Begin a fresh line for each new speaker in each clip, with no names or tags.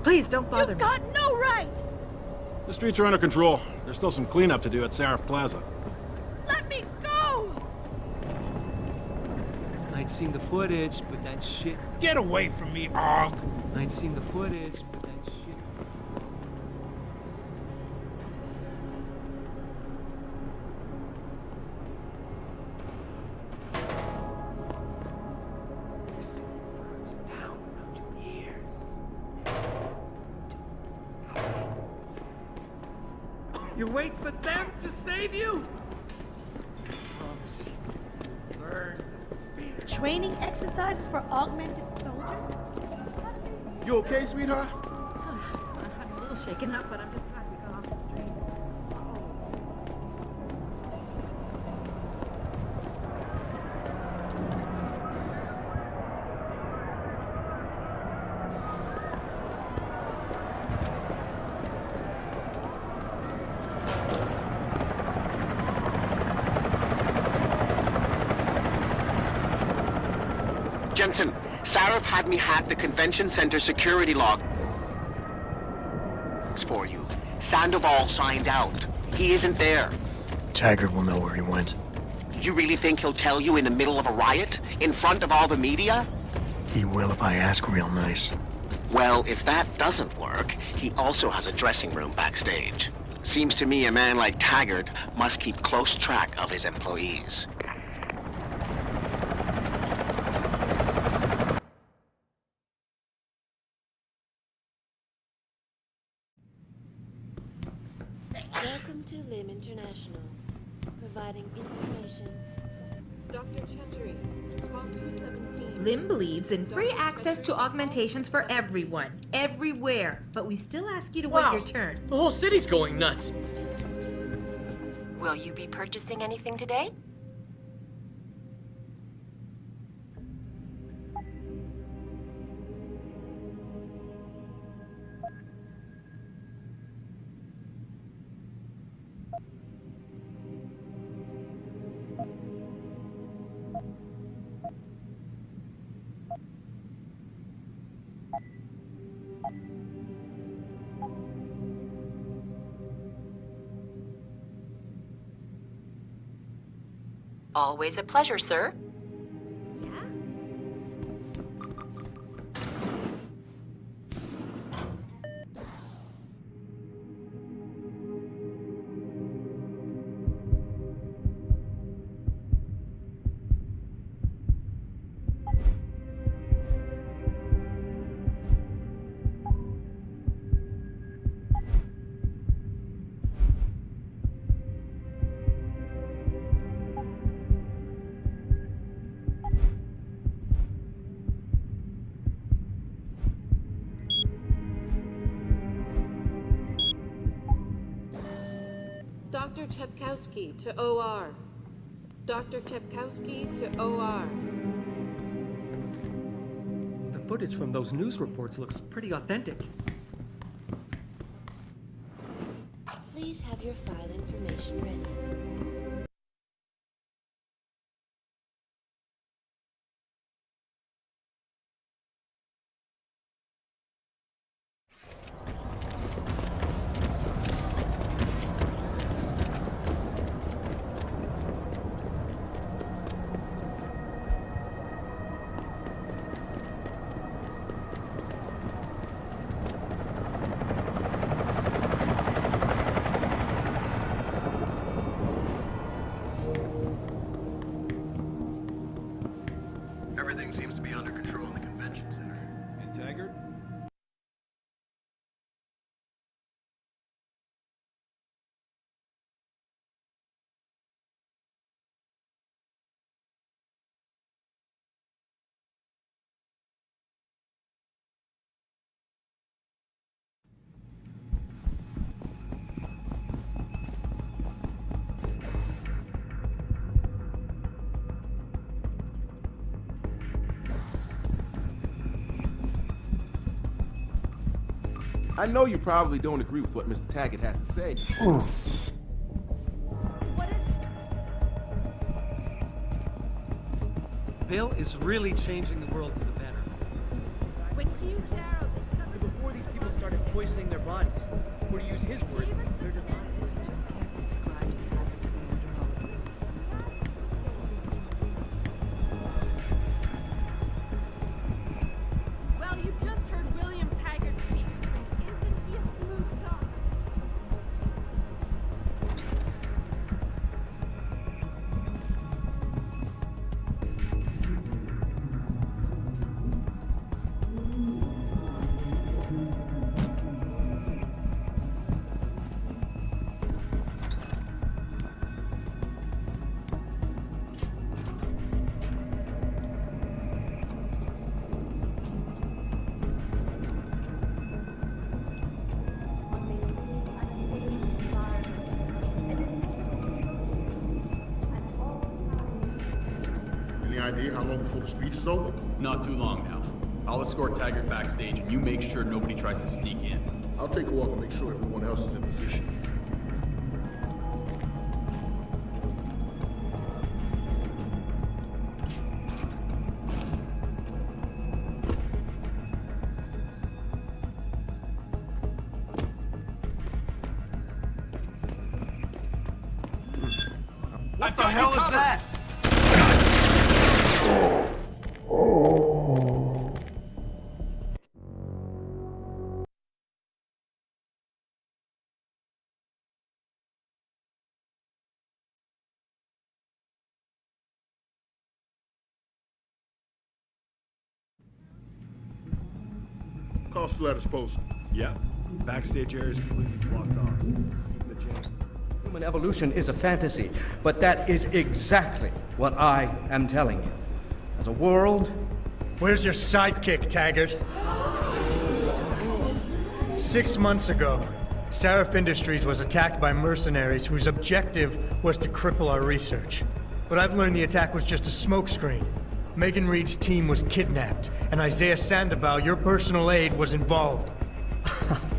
Please don't bother me.
You've got no right!
The streets are under control. There's still some cleanup to do at Seraph Plaza.
Let me go!
I ain't seen the footage, but that shit...
Get away from me, Og!
I ain't seen the footage, but that shit... You wait for them to save you? I promise you. Learn the fear.
Training exercises for augmented soldiers?
You okay, sweetheart?
I'm a little shaken up, but I'm just trying to get off the street.
Jensen, Sarif had me hack the convention center security log for you. Sandoval signed out. He isn't there.
Taggart will know where he went.
You really think he'll tell you in the middle of a riot? In front of all the media?
He will if I ask real nice.
Well, if that doesn't work, he also has a dressing room backstage. Seems to me a man like Taggart must keep close track of his employees.
Welcome to LIM International, providing information.
Dr. Chettery, call 217.
Lim believes in free access to augmentations for everyone, everywhere. But we still ask you to wait your turn.
The whole city's going nuts.
Will you be purchasing anything today? Always a pleasure, sir.
Yeah?
Dr. Chepkowski to OR. Dr. Chepkowski to OR.
The footage from those news reports looks pretty authentic.
Please have your file information ready.
Everything seems to be under control in the convention center. And Taggart?
I know you probably don't agree with what Mr. Taggart has to say.
Bill is really changing the world for the better.
When huge arrows...
Before these people started poisoning their bodies. Or to use his words, their divine.
Just can't subscribe to Taggart's neoliberal. Well, you just heard William Taggart speak, and isn't he a smooth talker?
Any idea how long before the speech is over?
Not too long now. I'll escort Taggart backstage and you make sure nobody tries to sneak in.
I'll take a walk and make sure everyone else is in position.
What the hell is that?
Car's still at his post.
Yeah. Backstage area is completely blocked off. Keep the chain.
Human evolution is a fantasy, but that is exactly what I am telling you. As a world...
Where's your sidekick, Taggart? 6 months ago, Seraph Industries was attacked by mercenaries whose objective was to cripple our research. But I've learned the attack was just a smokescreen. Megan Reed's team was kidnapped, and Isaiah Sandoval, your personal aide, was involved.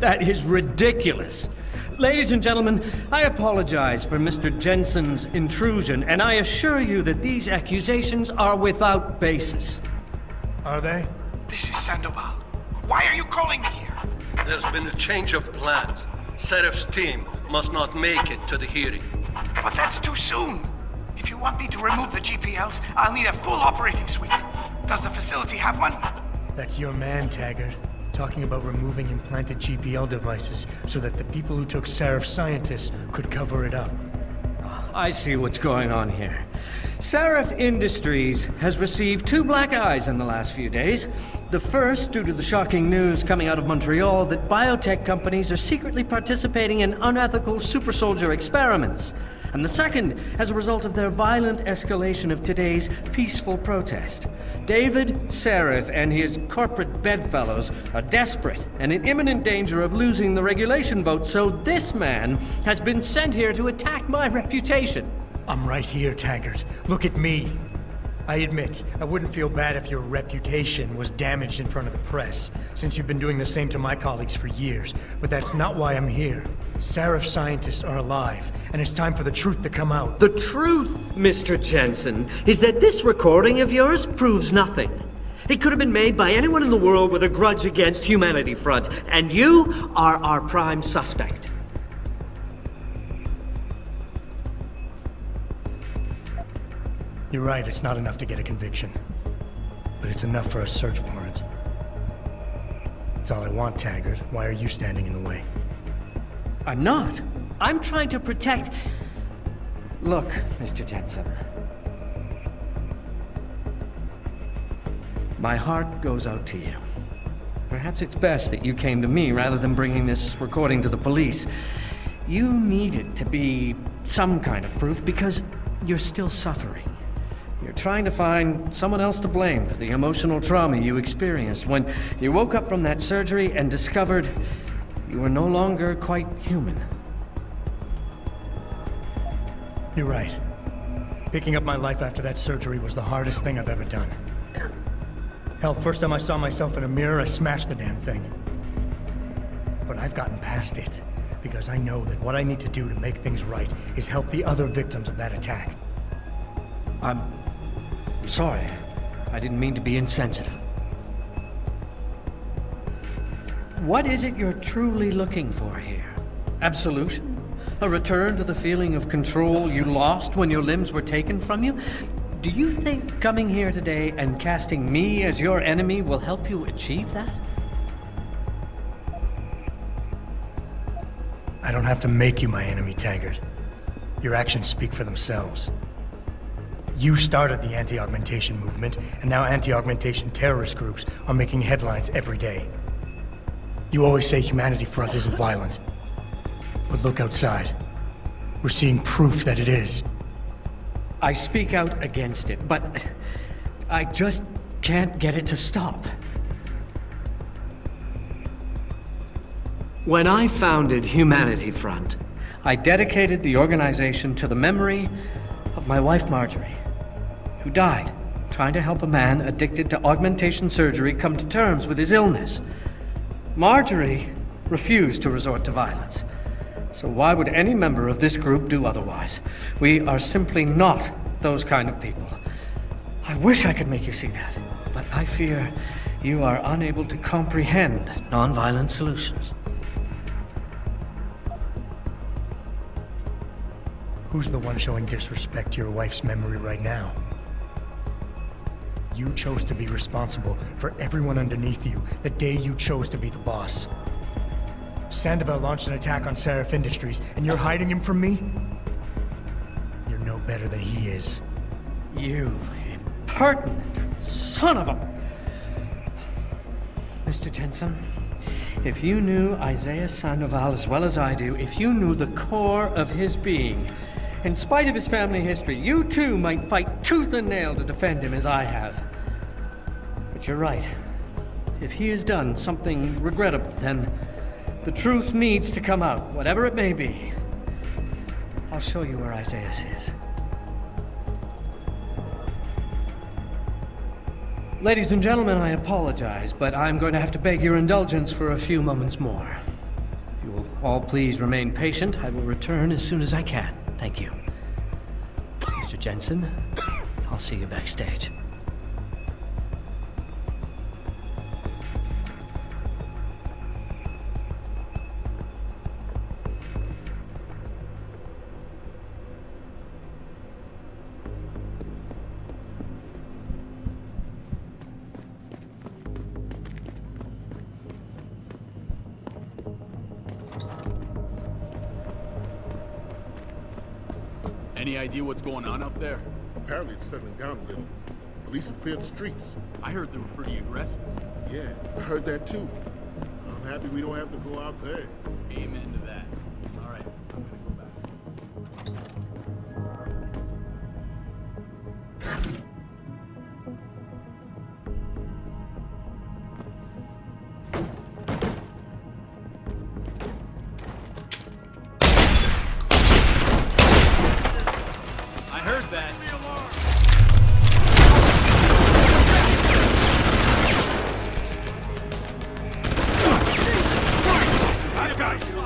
That is ridiculous. Ladies and gentlemen, I apologize for Mr. Jensen's intrusion, and I assure you that these accusations are without basis.
Are they?
This is Sandoval. Why are you calling me here?
There's been a change of plans. Seraph's team must not make it to the hearing.
But that's too soon. If you want me to remove the GPLs, I'll need a full operating suite. Does the facility have one?
That's your man, Taggart. Talking about removing implanted GPL devices so that the people who took Seraph scientists could cover it up.
I see what's going on here. Seraph Industries has received 2 black eyes in the last few days. The first, due to the shocking news coming out of Montreal that biotech companies are secretly participating in unethical super soldier experiments. And the second, as a result of their violent escalation of today's peaceful protest. David Seraph and his corporate bedfellows are desperate and in imminent danger of losing the regulation vote, so this man has been sent here to attack my reputation.
I'm right here, Taggart. Look at me. I admit, I wouldn't feel bad if your reputation was damaged in front of the press, since you've been doing the same to my colleagues for years. But that's not why I'm here. Seraph scientists are alive, and it's time for the truth to come out.
The truth, Mr. Jensen, is that this recording of yours proves nothing. It could have been made by anyone in the world with a grudge against Humanity Front, and you are our prime suspect.
You're right, it's not enough to get a conviction. But it's enough for a search warrant. That's all I want, Taggart. Why are you standing in the way?
I'm not. I'm trying to protect... Look, Mr. Jensen. My heart goes out to you. Perhaps it's best that you came to me rather than bringing this recording to the police. You need it to be some kind of proof because you're still suffering. You're trying to find someone else to blame for the emotional trauma you experienced when you woke up from that surgery and discovered you were no longer quite human.
You're right. Picking up my life after that surgery was the hardest thing I've ever done. Hell, first time I saw myself in a mirror, I smashed the damn thing. But I've gotten past it, because I know that what I need to do to make things right is help the other victims of that attack.
I'm sorry. I didn't mean to be insensitive. What is it you're truly looking for here? Absolution? A return to the feeling of control you lost when your limbs were taken from you? Do you think coming here today and casting me as your enemy will help you achieve that?
I don't have to make you my enemy, Taggart. Your actions speak for themselves. You started the anti-augmentation movement, and now anti-augmentation terrorist groups are making headlines every day. You always say Humanity Front isn't violent. But look outside. We're seeing proof that it is.
I speak out against it, but I just can't get it to stop. When I founded Humanity Front, I dedicated the organization to the memory of my wife Marjorie, who died trying to help a man addicted to augmentation surgery come to terms with his illness. Marjorie refused to resort to violence. So why would any member of this group do otherwise? We are simply not those kind of people. I wish I could make you see that, but I fear you are unable to comprehend nonviolent solutions.
Who's the one showing disrespect to your wife's memory right now? You chose to be responsible for everyone underneath you the day you chose to be the boss. Sandoval launched an attack on Seraph Industries, and you're hiding him from me? You're no better than he is.
You impertinent son of a... Mr. Jensen, if you knew Isaiah Sandoval as well as I do, if you knew the core of his being, in spite of his family history, you too might fight tooth and nail to defend him as I have. But you're right. If he has done something regrettable, then the truth needs to come out, whatever it may be. I'll show you where Isaiah is. Ladies and gentlemen, I apologize, but I'm going to have to beg your indulgence for a few moments more. If you will all please remain patient, I will return as soon as I can. Thank you. Mr. Jensen, I'll see you backstage.
Any idea what's going on up there?
Apparently it's settling down a little. Police have cleared the streets.
I heard they were pretty aggressive.
Yeah, I heard that too. I'm happy we don't have to go out there.
Amen to that. All right, I'm gonna go back. I heard that.
I got you.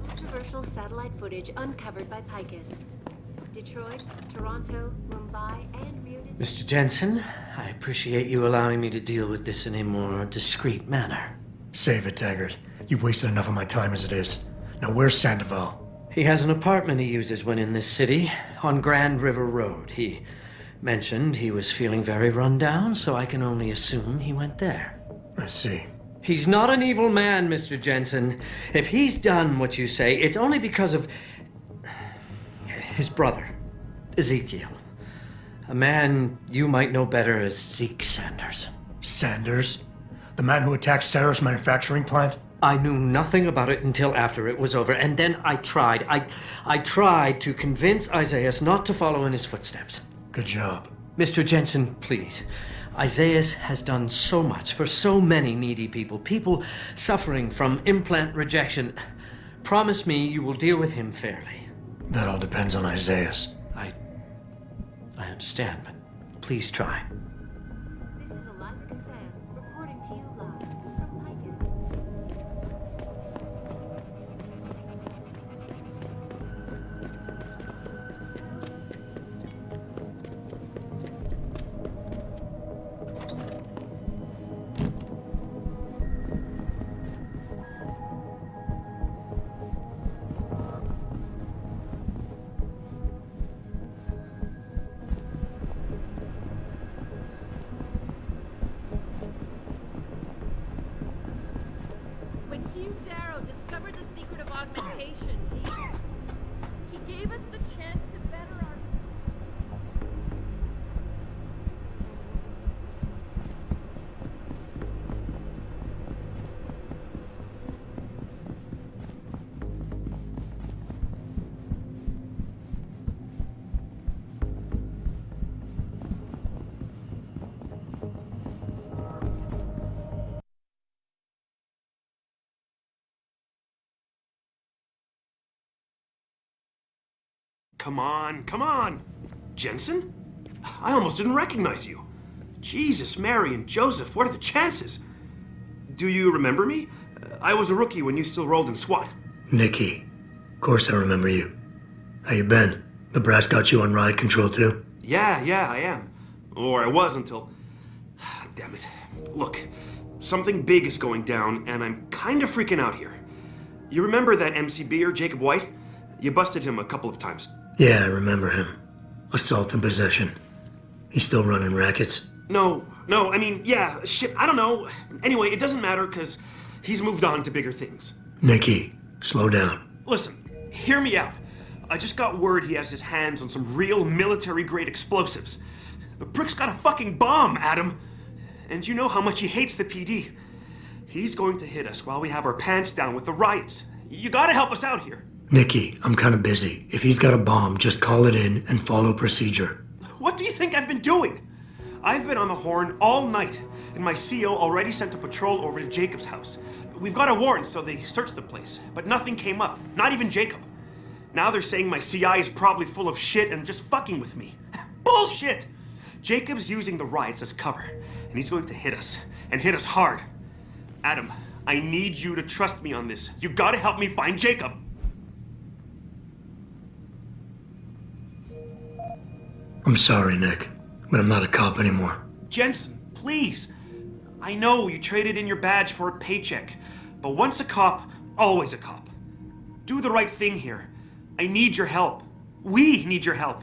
Controversial satellite footage uncovered by Picus. Detroit, Toronto, Mumbai, and Rio de...
Mr. Jensen, I appreciate you allowing me to deal with this in a more discreet manner.
Save it, Taggart. You've wasted enough of my time as it is. Now where's Sandoval?
He has an apartment he uses when in this city, on Grand River Road. He mentioned he was feeling very run down, so I can only assume he went there.
I see.
He's not an evil man, Mr. Jensen. If he's done what you say, it's only because of his brother, Ezekiel. A man you might know better as Zeke Sanders.
Sanders? The man who attacked Sarah's manufacturing plant?
I knew nothing about it until after it was over, and then I tried. I tried to convince Isaiah not to follow in his footsteps.
Good job.
Mr. Jensen, please. Isaias has done so much for so many needy people, people suffering from implant rejection. Promise me you will deal with him fairly.
That all depends on Isaias.
I understand, but please try.
This is Eliza Cassan, reporting to you live from Picus.
When Hugh Darrow discovered the secret of augmentation, he gave us the chance to better our...
Come on, come on! Jensen? I almost didn't recognize you. Jesus, Mary, and Joseph, what are the chances? Do you remember me? I was a rookie when you still rolled in SWAT.
Nikki. Of course I remember you. How you been? The brass got you on ride control too?
Yeah, I am. Or I was until... Damn it. Look, something big is going down, and I'm kind of freaking out here. You remember that MCBer, Jacob White? You busted him a couple of times.
Yeah, I remember him. Assault and possession. He's still running rackets?
No, I mean, yeah, shit, I don't know. Anyway, it doesn't matter, because he's moved on to bigger things.
Nikki, slow down.
Listen, hear me out. I just got word he has his hands on some real military-grade explosives. The prick's got a fucking bomb, Adam. And you know how much he hates the PD. He's going to hit us while we have our pants down with the riots. You gotta help us out here.
Nikki, I'm kind of busy. If he's got a bomb, just call it in and follow procedure.
What do you think I've been doing? I've been on the horn all night, and my CO already sent a patrol over to Jacob's house. We've got a warrant, so they searched the place, but nothing came up, not even Jacob. Now they're saying my CI is probably full of shit and just fucking with me. Bullshit! Jacob's using the riots as cover, and he's going to hit us, and hit us hard. Adam, I need you to trust me on this. You gotta help me find Jacob.
I'm sorry, Nick, but I'm not a cop anymore.
Jensen, please. I know you traded in your badge for a paycheck, but once a cop, always a cop. Do the right thing here. I need your help. We need your help.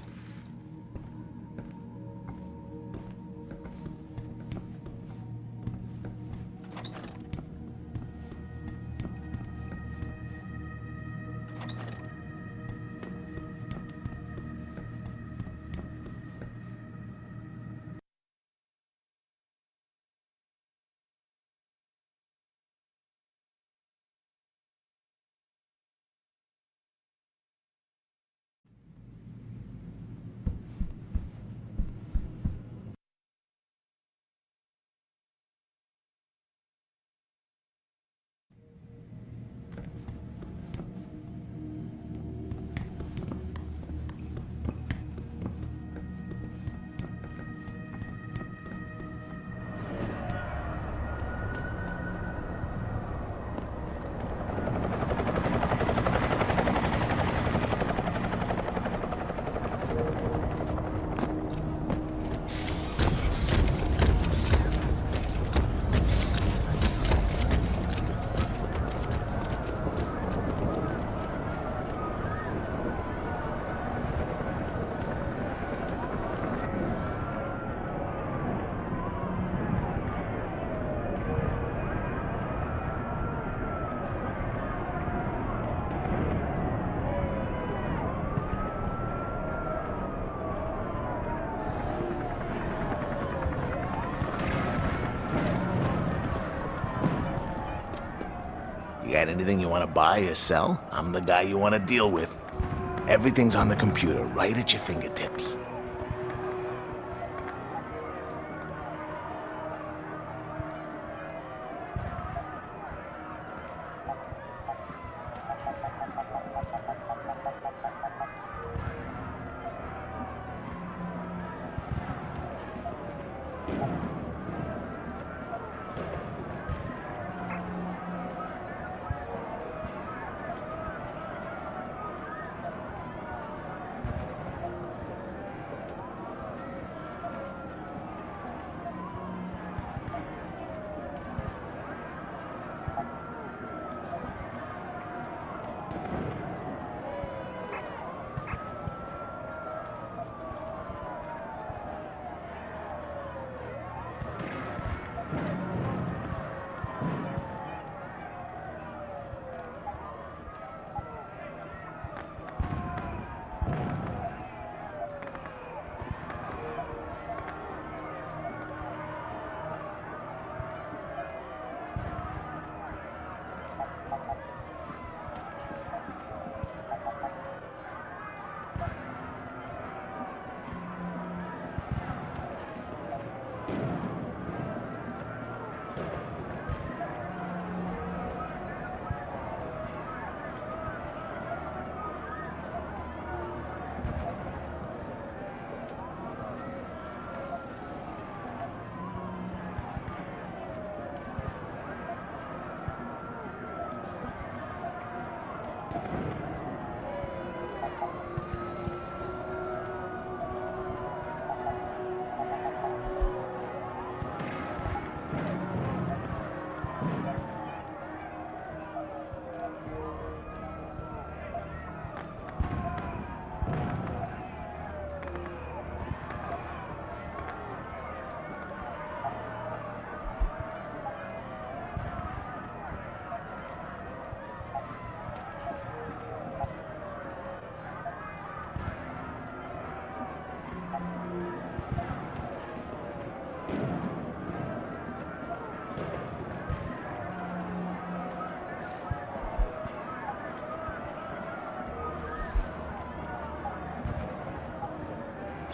You got anything you want to buy or sell? I'm the guy you want to deal with. Everything's on the computer, right at your fingertips.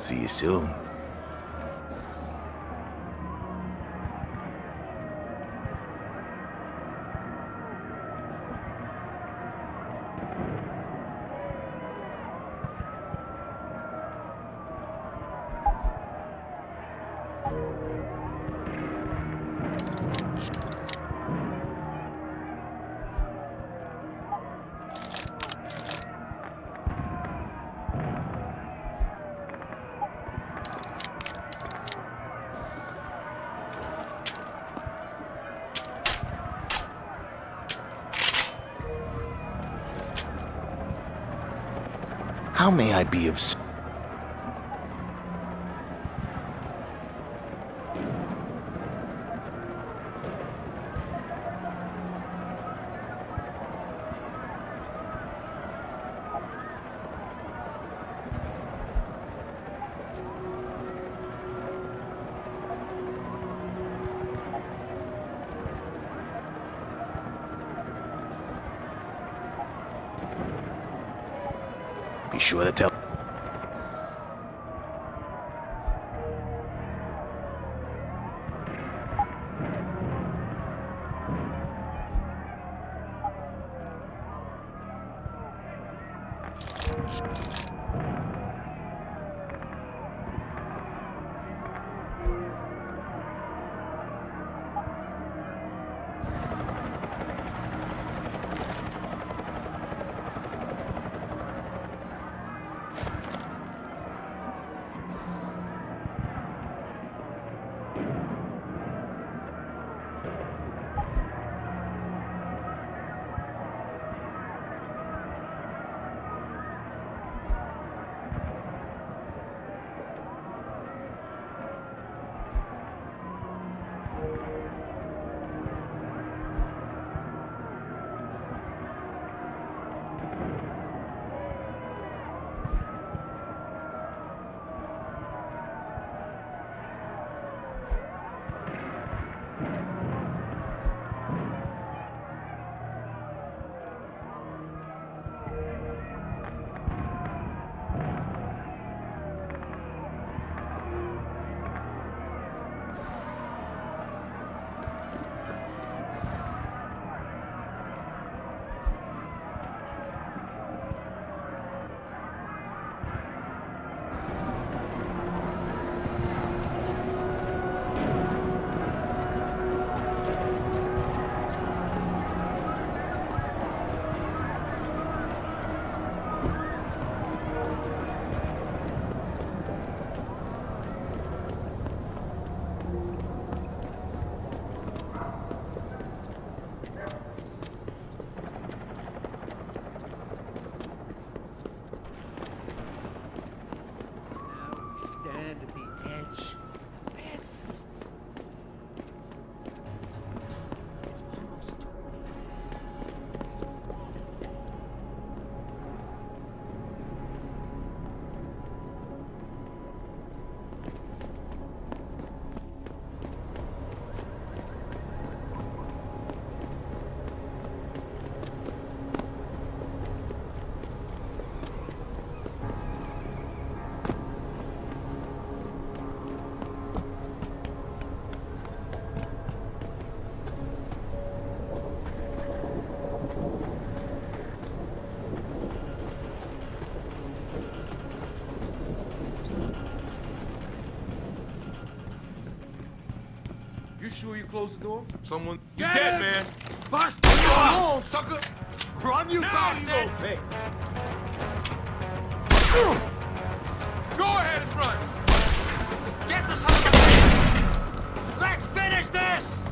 See you soon. How may I be of Be sure to tell.
You sure you closed the door?
Someone...
You
Get
dead,
him!
man! Bust! Come on, sucker!
Run, you bastard!
Hey! Go ahead and run! Get the son of a bitch! Let's finish this!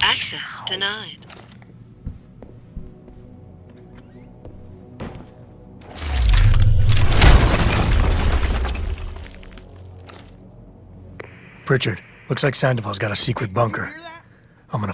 Access denied.
Pritchard, looks like Sandoval's got a secret bunker. I'm gonna